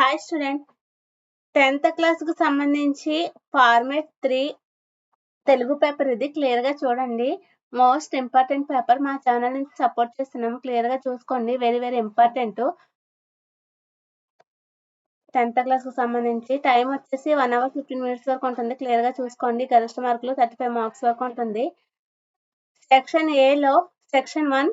Hi student, 10th క్లాస్కు సంబంధించి format 3 Telugu paper ఇది. క్లియర్గా చూడండి. Most important paper. మా ఛానల్ నుంచి సపోర్ట్ చేస్తున్నాము. క్లియర్గా చూసుకోండి. Very very important. 10th క్లాస్కు సంబంధించి టైం వచ్చేసి 1 hour 15 minutes వరకు ఉంటుంది. క్లియర్గా చూసుకోండి. గరిష్ట మార్కులు 35 మార్క్స్ వరకు ఉంటుంది. సెక్షన్ ఏలో సెక్షన్ 1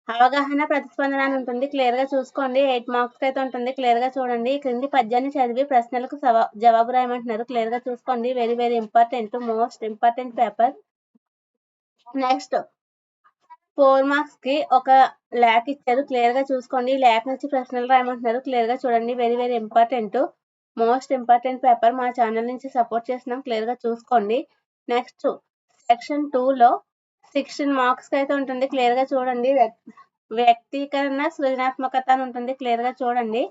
అవగాహన ప్రతిస్పందన అని ఉంటుంది. క్లియర్గా చూసుకోండి. 8 మార్క్స్ అయితే ఉంటుంది. క్లియర్గా చూడండి. క్రింది పద్యాన్ని చదివి ప్రశ్నలకు జవాబు రాయమంటున్నారు. క్లియర్గా చూసుకోండి. Very very important, most important paper. Next 4 marks కి 1 ల్యాక్ ఇచ్చారు. క్లియర్గా చూసుకోండి. ల్యాక్ నుంచి ప్రశ్నలు రాయమంటున్నారు. క్లియర్గా చూడండి. Very very important, most important paper. మా ఛానల్ నుంచి సపోర్ట్ చేస్తున్నాం. క్లియర్గా చూసుకోండి. నెక్స్ట్ సెక్షన్ 2లో 16 మార్క్స్ అయితే ఉంటుంది. క్లియర్గా చూడండి. వ్యక్తీకరణ సృజనాత్మకత అని ఉంటుంది. క్లియర్గా చూడండి.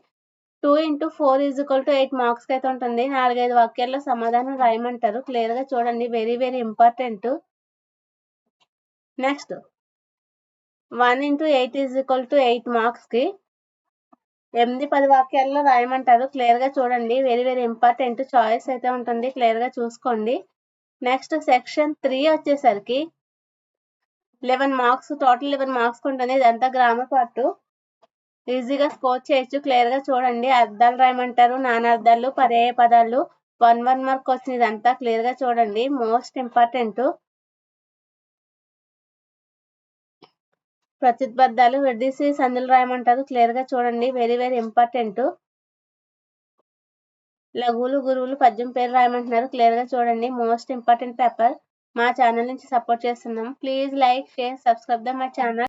2 into 4 = 8 మార్క్స్ అయితే ఉంటుంది. 4-5 వాక్యాల్లో సమాధానం రాయమంటారు. క్లియర్గా చూడండి. Very very important. Next 1 into 8 = 8 marks కి 8-10 వాక్యాల్లో రాయమంటారు. క్లియర్గా చూడండి. Very very important. చాయిస్ అయితే ఉంటుంది. క్లియర్గా చూసుకోండి. నెక్స్ట్ సెక్షన్ 3 వచ్చేసరికి 11 మార్క్స్, టోటల్ 11 మార్క్స్ ఉంటుంది. ఇదంతా గ్రామర్ పార్ట్. ఈజీగా స్కోర్ చేయొచ్చు. క్లియర్గా చూడండి. అర్థాలు రాయమంటారు. నానార్థాలు, పర్యాయ పదాలు. 1 మార్క్ వచ్చింది. ఇదంతా క్లియర్గా చూడండి. Most important. ప్రతిబద్ధాలు విడదీసి సందులు రాయమంటారు. క్లియర్గా చూడండి. Very very important. లఘువులు గురువులు పద్యం పేరు రాయమంటున్నారు. క్లియర్గా చూడండి. Most important paper. మా ఛానల్ నుంచి సపోర్ట్ చేస్తున్నాం. Please like, share, subscribe the my channel.